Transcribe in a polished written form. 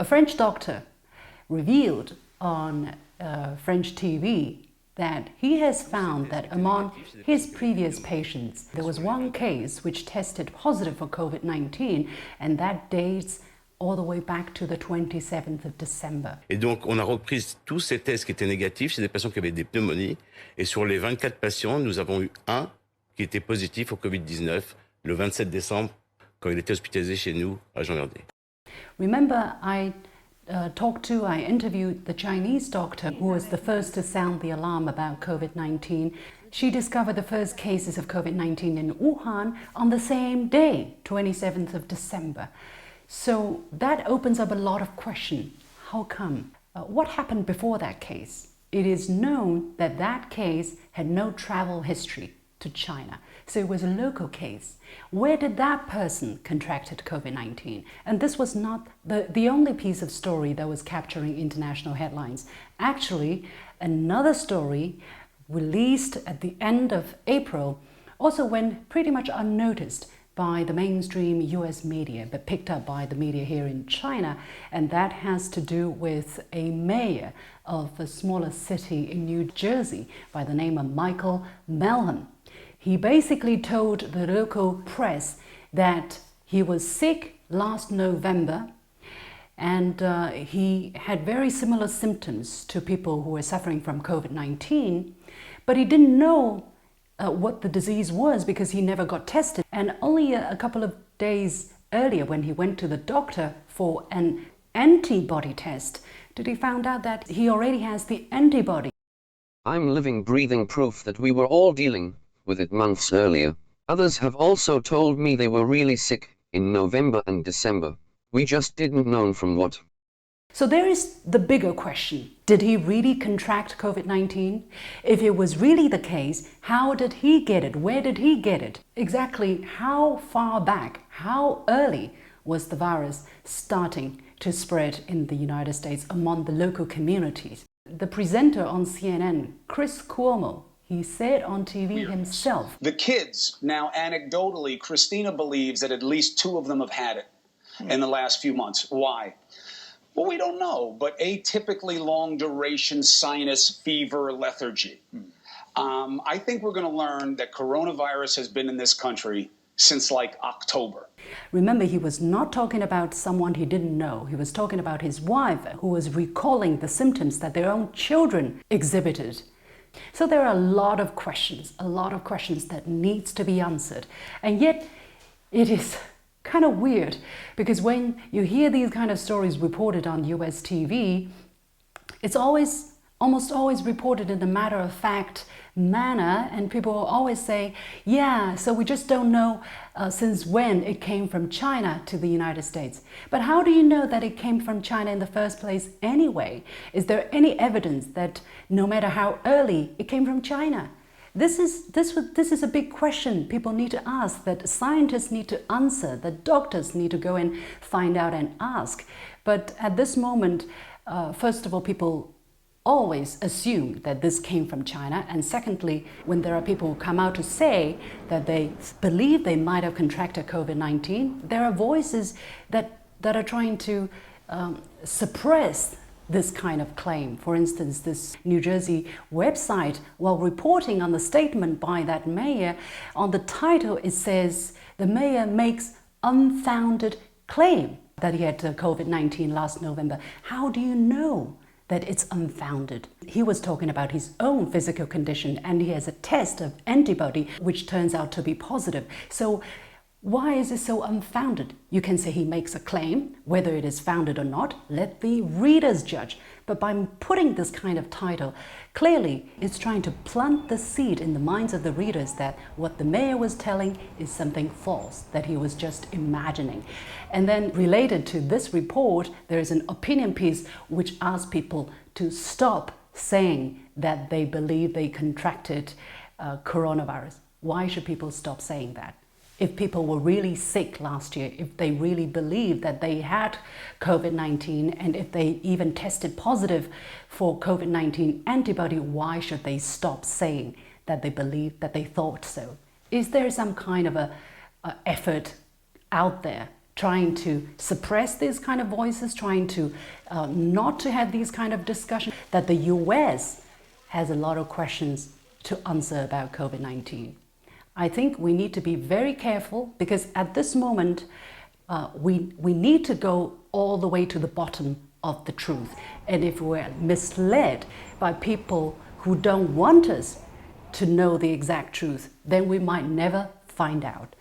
A French doctor revealed on French TV that he has found that among his previous patients, there was one case which tested positive for COVID-19, and that dates all the way back to the 27th of December. Et donc, on a repris tous ces tests qui étaient négatifs chez des patients qui avaient des pneumonies. Et sur les 24 patients, nous avons eu un qui était positif au Covid-19 le 27 décembre, quand il était hospitalisé chez nous à Jean-Verdier. Remember, I interviewed the Chinese doctor who was the first to sound the alarm about COVID-19. She discovered the first cases of COVID-19 in Wuhan on the same day, 27th of December. So that opens up a lot of questions. How come? What happened before that case? It is known that that case had no travel history to China. So it was a local case. Where did that person contracted COVID-19? And this was not the only piece of story that was capturing international headlines. Actually, another story released at the end of April also went pretty much unnoticed by the mainstream US media, but picked up by the media here in China, and that has to do with a mayor of a smaller city in New Jersey by the name of Michael Melham. He basically told the local press that he was sick last November and he had very similar symptoms to people who were suffering from COVID-19, but he didn't know what the disease was because he never got tested. And only a couple of days earlier, when he went to the doctor for an antibody test, did he find out that he already has the antibody. I'm living, breathing proof that we were all dealing with it months earlier. Others have also told me they were really sick in November and December. We just didn't know from what. So there is the bigger question. Did he really contract COVID-19? If it was really the case, how did he get it? Where did he get it? Exactly how far back, how early was the virus starting to spread in the United States among the local communities? The presenter on CNN, Chris Cuomo, he said on TV himself. The kids, now anecdotally, Christina believes that at least 2 of them have had it in the last few months. Why? Well, we don't know, but atypically long-duration sinus fever lethargy. I think we're going to learn that coronavirus has been in this country since like October. Remember, he was not talking about someone he didn't know. He was talking about his wife, who was recalling the symptoms that their own children exhibited. So there are a lot of questions that needs to be answered. And yet, it is kind of weird, because when you hear these kind of stories reported on US TV, it's almost always reported in a matter-of-fact manner, and people will always say, yeah, so we just don't know since when it came from China to the United States. But how do you know that it came from China in the first place anyway? Is there any evidence that no matter how early it came from China? This is a big question people need to ask, that scientists need to answer, that doctors need to go and find out and ask. But at this moment, first of all, people always assume that this came from China. And secondly, when there are people who come out to say that they believe they might have contracted COVID-19, there are voices that are trying to suppress this kind of claim. For instance, this New Jersey website, while reporting on the statement by that mayor, on the title it says, the mayor makes unfounded claim that he had COVID-19 last November. How do you know that it's unfounded? He was talking about his own physical condition, and he has a test of antibody which turns out to be positive. So why is it so unfounded? You can say he makes a claim, whether it is founded or not, let the readers judge. But by putting this kind of title, clearly it's trying to plant the seed in the minds of the readers that what the mayor was telling is something false, that he was just imagining. And then related to this report, there is an opinion piece which asks people to stop saying that they believe they contracted coronavirus. Why should people stop saying that? If people were really sick last year, if they really believed that they had COVID-19, and if they even tested positive for COVID-19 antibody, why should they stop saying that they believed, that they thought so? Is there some kind of a effort out there trying to suppress these kind of voices, trying to not to have these kind of discussions, that the US has a lot of questions to answer about COVID-19. I think we need to be very careful, because at this moment, we need to go all the way to the bottom of the truth. And if we're misled by people who don't want us to know the exact truth, then we might never find out.